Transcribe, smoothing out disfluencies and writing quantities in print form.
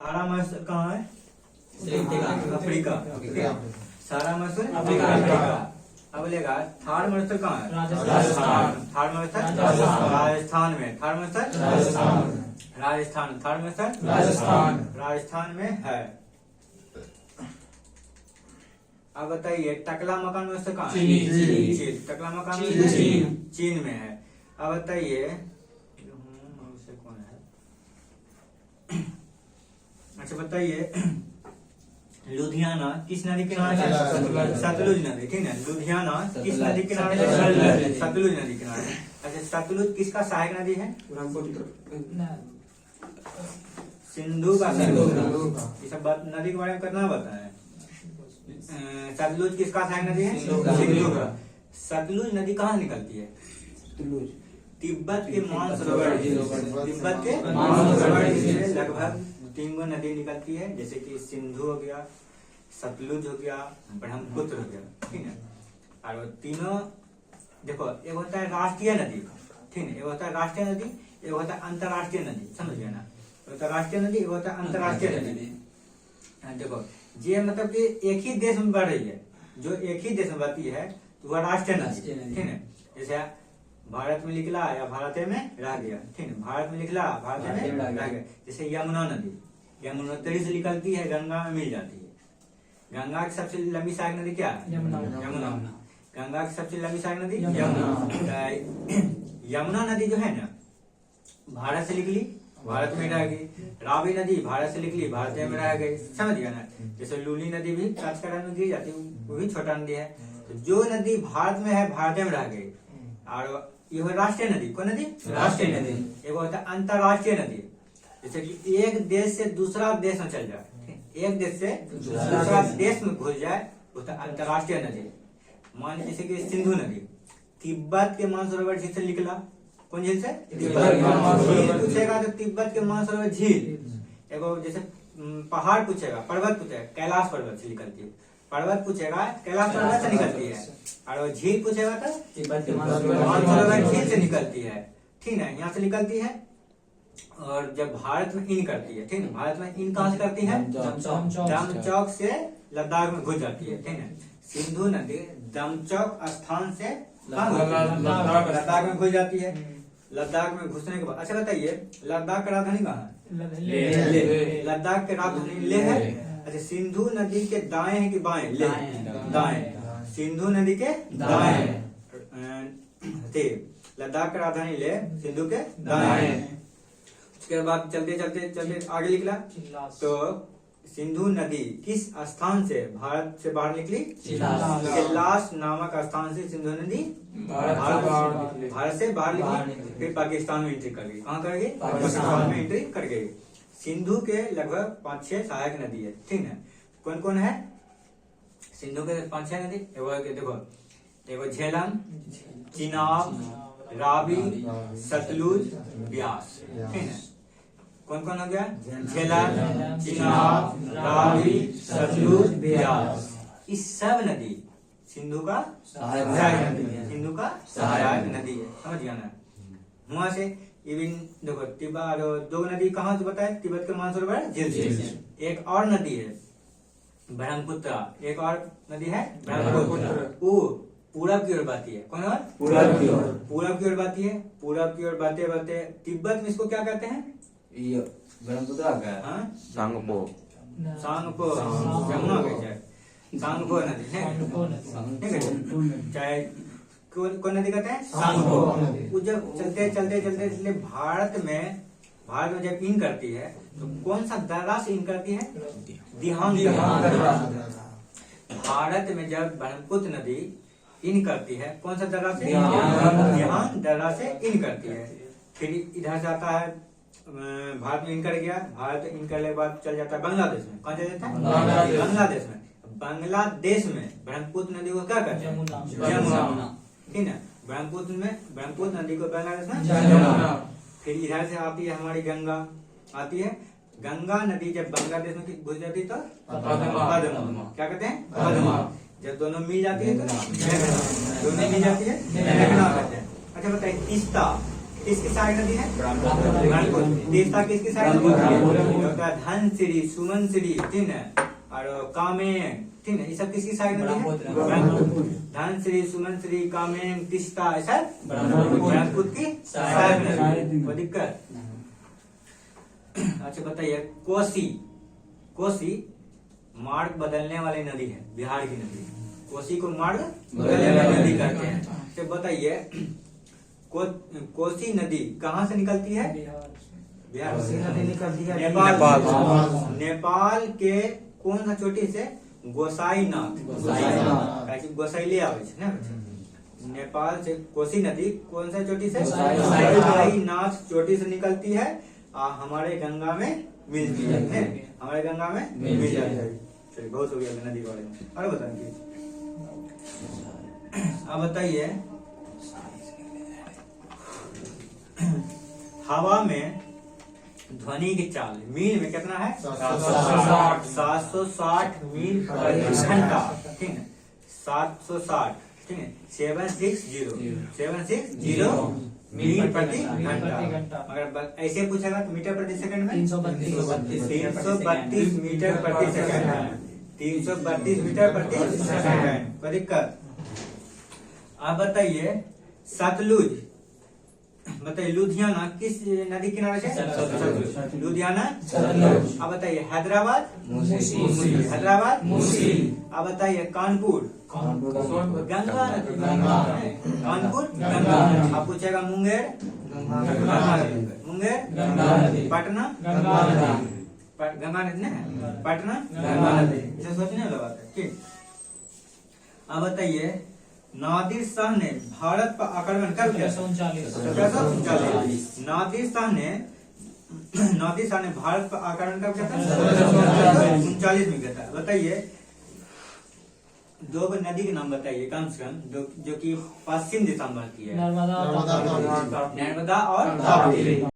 सारा मसूर कहाँ है? अफ्रीका। सारा मसूर अफ्रीका। अब लेगा थार मसूर कहाँ है? राजस्थान। थार मसूर राजस्थान में। थार मसूर राजस्थान। थार मसूर राजस्थान में है। अब बताइए टकला मकान मसूर कहाँ है? चीन। टकला मकान मसूर चीन में है। अब बताइए कौन है? अच्छा बताइए लुधियाना किस नदी किनारे है? सतलुज नदी। ठीक है, लुधियाना किस नदी किनारे है? सतलुज नदी किनारे। अच्छा सतलुज किसका सहायक नदी है? सिंधु का। ये सब बात नदी के बारे में कितना बताए? सतलुज किसका सहायक नदी है? सिंधु का। सतलुज नदी कहाँ निकलती है? तिब्बत के मानसरोवर। तिब्बत के मानसरोवर से लगभग 3 गो नदी निकलती है, जैसे कि सिंधु हो गया, सतलुज हो गया, ब्रह्मपुत्र हो गया। ठीक है, और तीनों देखो, एक होता है राष्ट्रीय नदी, ठीक है, एक होता है राष्ट्रीय नदी, एक होता है अंतरराष्ट्रीय नदी। समझ गया ना? एक होता है राष्ट्रीय नदी, एक होता है अंतरराष्ट्रीय नदी। देखो ये मतलब कि एक ही देश में बढ़ रही है, जो एक ही देश में बहती है तो वह राष्ट्रीय नदी। ठीक है, जैसे भारत में निकला या भारत में रह गया। ठीक है, भारत में निकला भारत में रह गया। जैसे यमुना नदी, यमुनोत्री से निकलती है, गंगा में मिल जाती है। गंगा की सबसे लंबी सहायक नदी क्या है? यमुना। गंगा की सबसे लंबी सहायक नदी यमुना। यमुना नदी जो है ना, भारत से निकली, भारत में रह गई। रावी नदी भारत से निकली, भारत में रह गई। समझ गया ना? जैसे लूली नदी भी काचकरा में गिर जाती है, वो भी छोटा नदी है। तो जो नदी भारत में है, भारत में रह गई। और ये है राष्ट्रीय नदी। कौन नदी? राष्ट्रीय नदी। एक होता है अंतरराष्ट्रीय नदी, जैसे कि एक देश से दूसरा देश में चल जाए, एक देश से दूसरा देश में घुस जाए, होता है अंतरराष्ट्रीय नदी। मान जैसे कि सिंधु नदी तिब्बत के मानसरोवर झील से निकला। कौन झील से? झील पूछेगा तो तिब्बत के मानसरोवर झील। एगो जैसे पहाड़ पूछेगा, पर्वत पूछेगा, कैलाश पर्वत से निकलती है। पर्वत पूछेगा, कैलाश पर्वत से निकलती है। और वो झील पूछेगा तो तिब्बत के मानसरोवर झील से निकलती है। ठीक है, यहाँ से निकलती है। और जब भारत में इन करती है, ठीक है, भारत में इन कहाँ से करती है? दमचौक से लद्दाख में घुस जाती है। ठीक है, सिंधु नदी दमचौक स्थान से लद्दाख में घुस जाती है। लद्दाख में घुसने के बाद अच्छा बताइए लद्दाख की राजधानी कहाँ है? लद्दाख की राजधानी लेह है। अच्छा सिंधु नदी के दाएं है कि बाएं? लेह दाएं। सिंधु नदी के दाएं थे लद्दाख की राजधानी लेह, सिंधु के दाएं। उसके बाद चलते चलते चलते आगे निकला तो सिंधु नदी किस स्थान से भारत से बाहर निकली? कैलाश नामक स्थान से सिंधु नदी भारत से बाहर निकली, फिर पाकिस्तान में एंट्री कर गई। कहाँ कर गई? पाकिस्तान में एंट्री कर गई। सिंधु के लगभग 5-6 सहायक नदी है। ठीक है, कौन कौन है सिंधु के 5-6 नदी? देखो एगो झेलम, चिनाब, रावी, सतलुज, ब्यास। ठीक है, कौन कौन हो गया? झेलम, चिनाब, रावी, सतलुज, ब्यास। इस सब नदी सिंधु का सहायक नदी है। सिंधु का सहायक नदी है। समझ गया ना? वहां से इवन देखो तिब्बत 2 नदी कहाँ से बताए? तिब्बत के मानसरोवर झील से। एक और नदी है ब्रह्मपुत्र। एक और नदी है ब्रह्मपुत्र, वो पूरब की ओर बहती है। कौन? पूरब की ओर। पूरब की ओर बहती है। पूरब की ओर बहते बहते तिब्बत में इसको क्या कहते हैं? ब्रह्मपुत्र का सांगपो जमुना सांगपो नदी है। चाहे कौन नदी कहते हैं? सांगपो। जब चलते चलते चलते चलते भारत में जब इन करती है तो कौन सा दर्रा से इन करती है? दिहांग। भारत में जब ब्रह्मपुत्र नदी इन करती है कौन सा दर्रा से? दिहांग दर्रा से इन करती है। फिर इधर जाता है भारत में इन कर गया। भारत इन करने के बाद चल जाता है बांग्लादेश में। कहाँ चल जाता है? बांग्लादेश में। बांग्लादेश में ब्रह्मपुत्र नदी को क्या कहते हैं? यमुना। ठीक है, ब्रह्मपुत्र नदी को बांग्लादेश में यमुना। फिर इधर से आती है हमारी गंगा आती है। गंगा नदी जब बांग्लादेश में घुस जाती तो पद्मा। क्या कहते हैं? पद्मा। जब दोनों मिल जाती है तो दोनों मिल जाती है कहते हैं। अच्छा बताइए तीस्ता किसकी सहायक नदी है? ब्रह्मपुत्र। तीसरा किसकी सहायक नदी है? धनसिरी, सुमनसिरी, ठीक है, और कामेंग, ठीक है, ये सब किसकी सहायक नदी है? ब्रह्मपुत्र। धनसिरी, सुमनसिरी, कामेंग, तीस्ता, ऐसा ब्रह्मपुत्र की सहायक नदी। कोई दिक्कत? अच्छा बताइए, कोसी, कोसी मार्ग बदलने वाली नदी है, बिहार की नदी। कोसी को मार्ग बदलने वाली नदी कहते हैं। तो बताइए, कोसी नदी कहाँ से निकलती है? बिहार से नदी निकलती है नेपाल। नेपाल के कौन सा चोटी से? गोसाईनाथ। गोसाई आवे छे ना। नेपाल से कोसी नदी कौन सा चोटी से? गोसाईनाथ चोटी से निकलती है, हमारे गंगा में मिलती है, हमारे गंगा में मिल जाती है। चलिए, बहुत हो गया नदी के बारे में। और बताइए, अब बताइए, हवा में ध्वनि की चाल मील में कितना है? 760 मील प्रति घंटा, ठीक है, 760, ठीक है, 760 मील प्रति घंटा। अगर ऐसे पूछेगा तो मीटर प्रति सेकंड में 332 मीटर प्रति सेकंड, 332 मीटर प्रति सेकंड। कोई दिक्कत? आप बताइए, सतलुज, बताइए लुधियाना किस नदी किनारे से? सतलुज। लुधियाना। अब बताइए, हैदराबाद, हैदराबाद। अब बताइए, कानपुर, गंगा नदी, कानपुर गंगा। अब पूछेगा, मुंगेर, मुंगेर, पटना, गंगा नदी ना, पटना गंगा नदी। इसे सोचने वाला बात है, ठीक। अब बताइए, नादिर शाह ने भारत पर आक्रमण कब किया? 1739। नादिर शाह ने भारत पर आक्रमण कब किया था? 1739 में किया था। बताइए, दो नदी के नाम बताइए कम से कम, जो कि पश्चिम दिशा में बहती है। नर्मदा और ताप्ती।